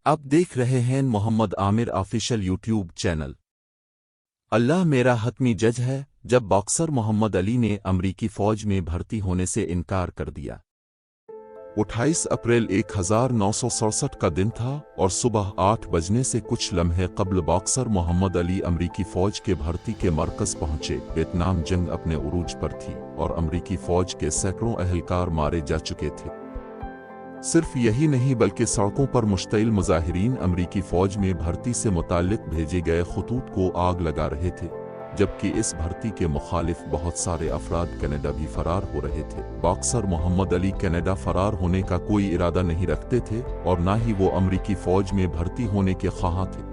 आप देख रहे हैं Mohammad Aamir official YouTube channel. Allah मेरा हतमी जज है। जब बॉक्सर मोहम्मद अली ने अमरीकी फौज में भर्ती होने से इनकार कर दिया। 28 अप्रैल 1967 का दिन था और सुबह 8 बजने से कुछ लम्हे कबल बॉक्सर मोहम्मद अली अमरीकी फौज के भर्ती के मरकज पहुंचे। वियतनाम जंग अपने उरूज पर थी और अमरीकी फौज के सैकड़ों अहलकार मारे जा चुके थे। सिर्फ यही नहीं बल्कि सड़कों पर मुश्तइल मुजाहिरीन अमरीकी फौज में भर्ती से मुताल्लिक भेजे गए खतूत को आग लगा रहे थे, जबकि इस भर्ती के मुखालिफ बहुत सारे अफराद कनाडा भी फरार हो रहे थे। बॉक्सर मोहम्मद अली कनाडा फरार होने का कोई इरादा नहीं रखते थे और ना ही वो अमरीकी फौज में भर्ती होने के ख्वाह थे।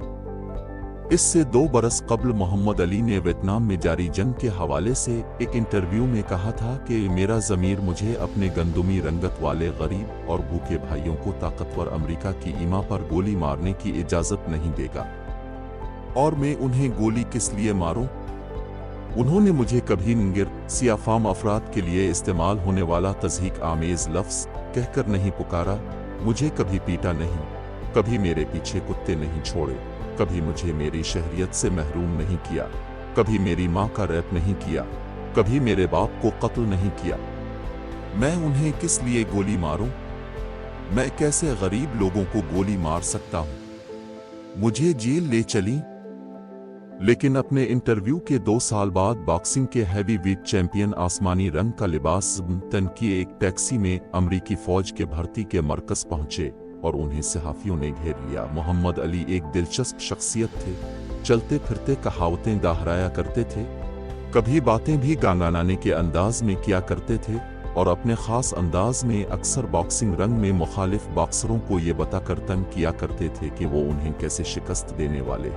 इससे 2 बरस कबल मोहम्मद अली ने वियतनाम में जारी जंग के हवाले से एक इंटरव्यू में कहा था कि मेरा ज़मीर मुझे अपने गंदुमी रंगत वाले गरीब और भूखे भाइयों को ताकतवर अमेरिका की ईमा पर गोली मारने की इजाज़त नहीं देगा, और मैं उन्हें गोली किस लिए मारूं? उन्होंने मुझे कभी निंगर सियाफाम अफराद के लिए इस्तेमाल होने वाला तज़हीक आमेज़ लफ्ज़ कहकर नहीं पुकारा, मुझे कभी पीटा नहीं, कभी मेरे पीछे कुत्ते नहीं छोड़े, कभी मुझे मेरी शहरियत से महरूम नहीं किया, कभी मेरी माँ का रैप नहीं किया, कभी मेरे बाप को कत्ल नहीं किया। मैं उन्हें किस लिए गोली मारूं? मैं कैसे गरीब लोगों को गोली मार सकता हूं? मुझे जेल ले चली। लेकिन अपने इंटरव्यू के 2 साल बाद बॉक्सिंग के हैवी वेट चैंपियन आसमानी रंग का लिबास तन की एक टैक्सी में अमरीकी फौज के भर्ती के मरकज पहुंचे और उन्हें सहाफियों ने घेर लिया। मोहम्मद अली एक दिलचस्प शख्सियत थे। चलते फिरते कहावतें दोहराया करते थे, कभी बातें भी गांगानाने के अंदाज में किया करते थे और अपने खास अंदाज में अक्सर बॉक्सिंग रंग में मुखालिफ बॉक्सरों को ये बताकर तंग किया करते थे कि वो उन्हें कैसे शिकस्त देने वाले।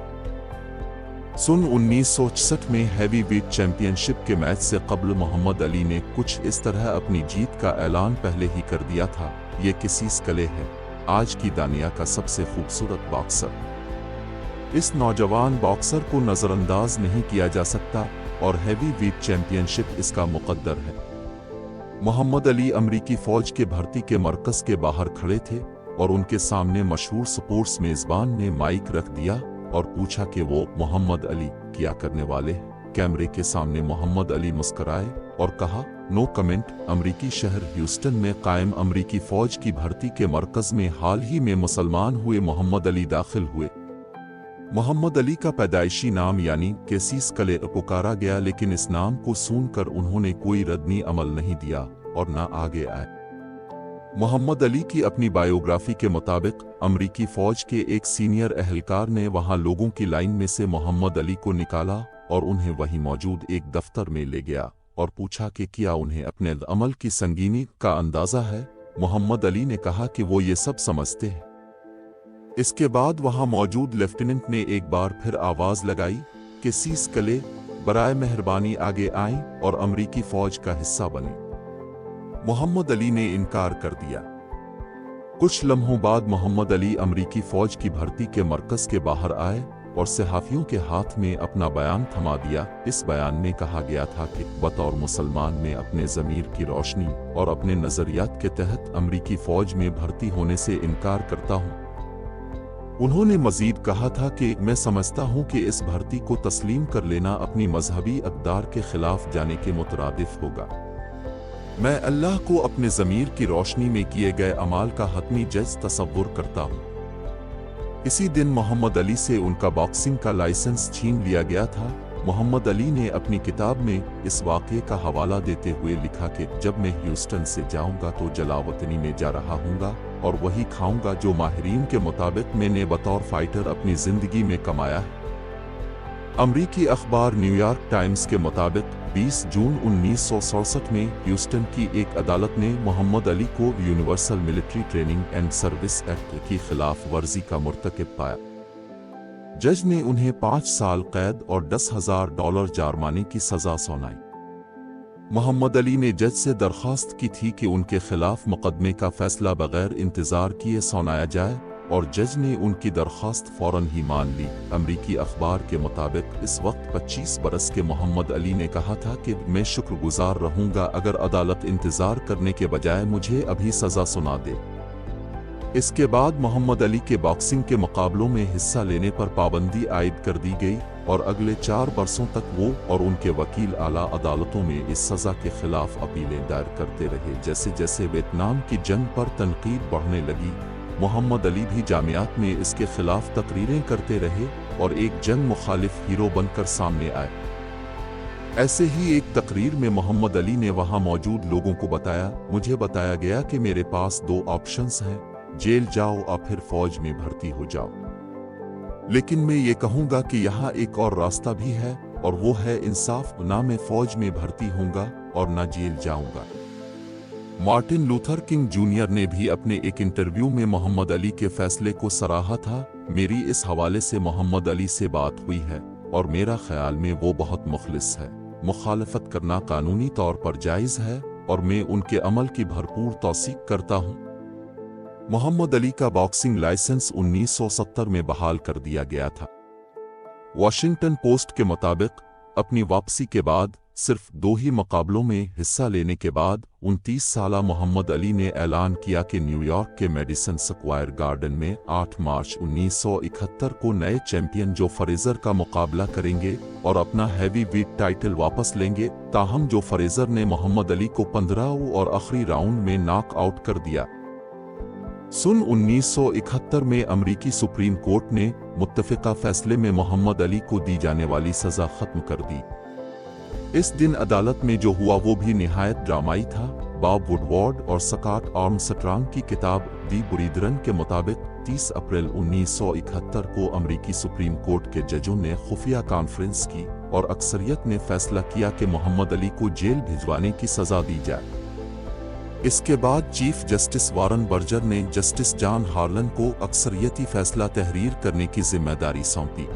1966 में हैवी वेट चैंपियनशिप के मैच से कबल मोहम्मद अली ने कुछ इस तरह अपनी जीत का ऐलान पहले ही कर दिया था, ये कैसिस क्ले है, आज की दुनिया का सबसे खूबसूरत बॉक्सर। इस नौजवान बॉक्सर को नजरअंदाज नहीं किया जा सकता और हैवी वेट चैंपियनशिप इसका मुकद्दर है। मोहम्मद अली अमरीकी फौज के भर्ती के मरकज के बाहर खड़े थे और उनके सामने मशहूर स्पोर्ट्स मेजबान ने माइक रख दिया और पूछा कि वो मोहम्मद अली क्या करने वाले हैं। कैमरे के सामने मोहम्मद अली मुस्कराए और कहा, नो कमेंट। अमरीकी शहर ह्यूस्टन में कायम अमरीकी फौज की भर्ती के मरकज में हाल ही में मुसलमान हुए मोहम्मद अली दाखिल हुए। मोहम्मद अली का पैदाइशी नाम यानी कैसिस क्ले पुकारा गया, लेकिन इस नाम को सुनकर उन्होंने कोई रद्दी अमल नहीं दिया और न आगे आए। मोहम्मद अली की अपनी बायोग्राफी के मुताबिक अमरीकी फौज के एक सीनियर अहलकार ने वहां लोगों की लाइन में से मोहम्मद अली को निकाला और उन्हें वहीं मौजूद एक दफ्तर में ले गया और पूछा कि क्या उन्हें अपने अमल की संगीनी का अंदाजा है। मोहम्मद अली ने कहा कि वो ये सब समझते हैं। इसके बाद वहां मौजूद लेफ्टिनेंट ने एक बार फिर आवाज लगाई कि कैसिस क्ले, बराए मेहरबानी आगे आएं और अमरीकी फौज का हिस्सा बने। मोहम्मद अली ने इनकार कर दिया। कुछ लम्हों बाद मोहम्मद अली अमरीकी फौज की भर्ती के मरकज के बाहर आए और सहाफियों के हाथ में अपना बयान थमा दिया। इस बयान में कहा गया था कि बतौर मुसलमान में अपने ज़मीर की रोशनी और अपने नज़रियात के तहत अमरीकी फौज में भर्ती होने से इनकार करता हूँ। उन्होंने मजीद कहा था कि मैं समझता हूँ कि इस भर्ती को तस्लीम कर लेना अपनी मजहबी अक़दार के खिलाफ जाने के मुतरादिफ होगा। मैं अल्लाह को अपने ज़मीर की रोशनी में किए गए अमाल का हतमी जज तसव्वुर करता हूँ। इसी दिन मोहम्मद अली से उनका बॉक्सिंग का लाइसेंस छीन लिया गया था। मोहम्मद अली ने अपनी किताब में इस वाक़े का हवाला देते हुए लिखा कि जब मैं ह्यूस्टन से जाऊंगा तो जलावतनी में जा रहा हूंगा और वही खाऊंगा जो माहिरीन के मुताबिक मैंने बतौर फाइटर अपनी जिंदगी में कमाया है। अमरीकी अखबार न्यूयॉर्क टाइम्स के मुताबिक 20 जून 1967 में ह्यूस्टन की एक अदालत ने मोहम्मद अली को universal military training and service act की खिलाफ वर्जी का मुर्तकिब पाया। जज ने उन्हें 5 साल कैद और $10,000 जुर्माने की सजा सुनाई। मोहम्मद अली ने जज से दरख्वास्त की थी कि उनके खिलाफ मुकदमे का फैसला बगैर इंतजार किए सुनाया जाए और जज ने उनकी दरख्वास्त फौरन ही मान ली। अमरीकी अखबार के मुताबिक इस वक्त 25 बरस के मोहम्मद अली ने कहा था कि मैं शुक्रगुजार रहूंगा अगर अदालत इंतजार करने के बजाय मुझे अभी सजा सुना दे। इसके बाद मोहम्मद अली के बॉक्सिंग के मुकाबलों में हिस्सा लेने पर पाबंदी आयद कर दी गई और अगले 4 बरसों तक वो और उनके वकील आला अदालतों में इस सज़ा के खिलाफ अपीलें दायर करते रहे। जैसे जैसे वियतनाम की जंग पर तनकीद बढ़ने लगी, मोहम्मद अली भी जामियात में इसके खिलाफ तकरीरें करते रहे और एक जंग मुखालिफ हीरो बनकर सामने आए। ऐसे ही एक तकरीर में मोहम्मद अली ने वहां मौजूद लोगों को बताया, मुझे बताया गया कि मेरे पास 2 ऑप्शंस हैं, जेल जाओ और फिर फौज में भर्ती हो जाओ। लेकिन मैं ये कहूंगा कि यहाँ एक और रास्ता भी है और वो है इंसाफ। ना मैं फौज में भर्ती होऊंगा और ना जेल जाऊंगा। मार्टिन लूथर किंग जूनियर ने भी अपने एक इंटरव्यू में मोहम्मद अली के फैसले को सराहा था। मेरी इस हवाले से मोहम्मद अली से बात हुई है और मेरा ख्याल में वो बहुत मुखलिस है। मुखालफत करना कानूनी तौर पर जायज़ है और मैं उनके अमल की भरपूर तौसीक करता हूँ। मोहम्मद अली का बॉक्सिंग लाइसेंस 1970 में बहाल कर दिया गया था। वॉशिंगटन पोस्ट के मुताबिक अपनी वापसी के बाद सिर्फ 2 ही मुकाबलों में हिस्सा लेने के बाद 29 साला मोहम्मद अली ने ऐलान किया कि न्यूयॉर्क के मेडिसन स्क्वायर गार्डन में 8 मार्च 1971 को नए चैंपियन जो फ्रेजर का मुकाबला करेंगे और अपना हैवी वेट टाइटल वापस लेंगे। ताहम जो फ्रेजर ने मोहम्मद अली को 15 और आखिरी राउंड में नॉक आउट कर दिया। 1971 में अमरीकी सुप्रीम कोर्ट ने मुत्तफ़िका फैसले में मोहम्मद अली को दी जाने वाली सज़ा ख़त्म कर दी। इस दिन अदालत में जो हुआ वो भी निहायत ड्रामाई था। बॉब वुडवार्ड और स्कॉट आर्मस्ट्रांग की किताब दी बुरीदरन के मुताबिक 30 अप्रैल 1971 को अमरीकी सुप्रीम कोर्ट के जजों ने खुफिया कॉन्फ्रेंस की और अक्सरियत ने फैसला किया कि मोहम्मद अली को जेल भिजवाने की सज़ा दी जाए। इसके बाद चीफ जस्टिस वारन बर्जर ने जस्टिस जॉन हार्लन को अक्सरियती फैसला तहरीर करने की जिम्मेदारी सौंपी।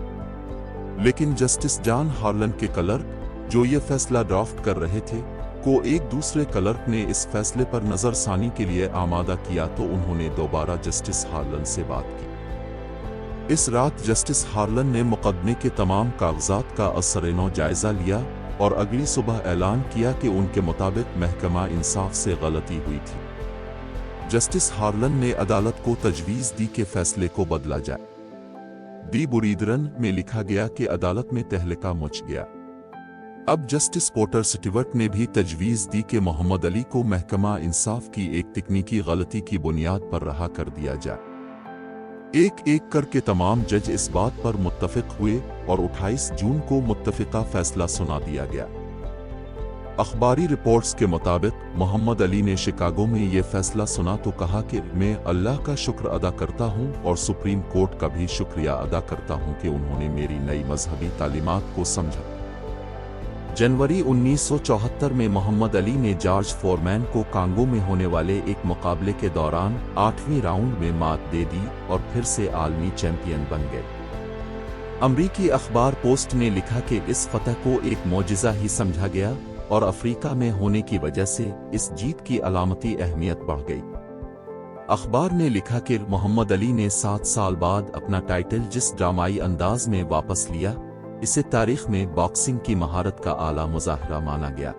लेकिन जस्टिस जॉन हार्लन के क्लर्क जो ये फैसला ड्राफ्ट कर रहे थे को एक दूसरे क्लर्क ने इस फैसले पर नजरसानी के लिए आमादा किया तो उन्होंने दोबारा जस्टिस हार्लन से बात की। इस रात जस्टिस हार्लन ने मुकदमे के तमाम कागजात का असर-ए-नौ जायजा लिया और अगली सुबह ऐलान किया कि उनके मुताबिक महकमा इंसाफ से गलती हुई थी। जस्टिस हार्लन ने अदालत को तजवीज़ दी कि फैसले को बदला जाए। दी बुरीदरन में लिखा गया कि अदालत में तहलका मच गया। अब जस्टिस पोर्टर स्टीवर्ट ने भी तजवीज़ दी कि मोहम्मद अली को महकमा इंसाफ की एक तकनीकी गलती की बुनियाद पर रहा कर दिया जाए। एक एक करके तमाम जज इस बात पर मुत्तफिक हुए और 28 जून को मुत्तफिका फैसला सुना दिया गया। अखबारी रिपोर्ट्स के मुताबिक मोहम्मद अली ने शिकागो में ये फैसला सुना तो कहा कि मैं अल्लाह का शुक्र अदा करता हूँ और सुप्रीम कोर्ट का भी शुक्रिया अदा करता हूँ कि उन्होंने मेरी नई मजहबी तालीमात को समझा। जनवरी 1974 में मोहम्मद अली ने जॉर्ज फोरमैन को कांगो में होने वाले एक मुकाबले के दौरान 8वें राउंड में मात दे दी और फिर से आलमी चैंपियन बन गए। अमरीकी अखबार पोस्ट ने लिखा कि इस फतह को एक मौजिज़ा ही समझा गया और अफ्रीका में होने की वजह से इस जीत की अलामती अहमियत बढ़ गई। अखबार ने लिखा कि मोहम्मद अली ने 7 साल बाद अपना टाइटल जिस ड्रामाई अंदाज में वापस लिया, इसे तारीख में बॉक्सिंग की महारत का आला मुज़ाहरा माना गया।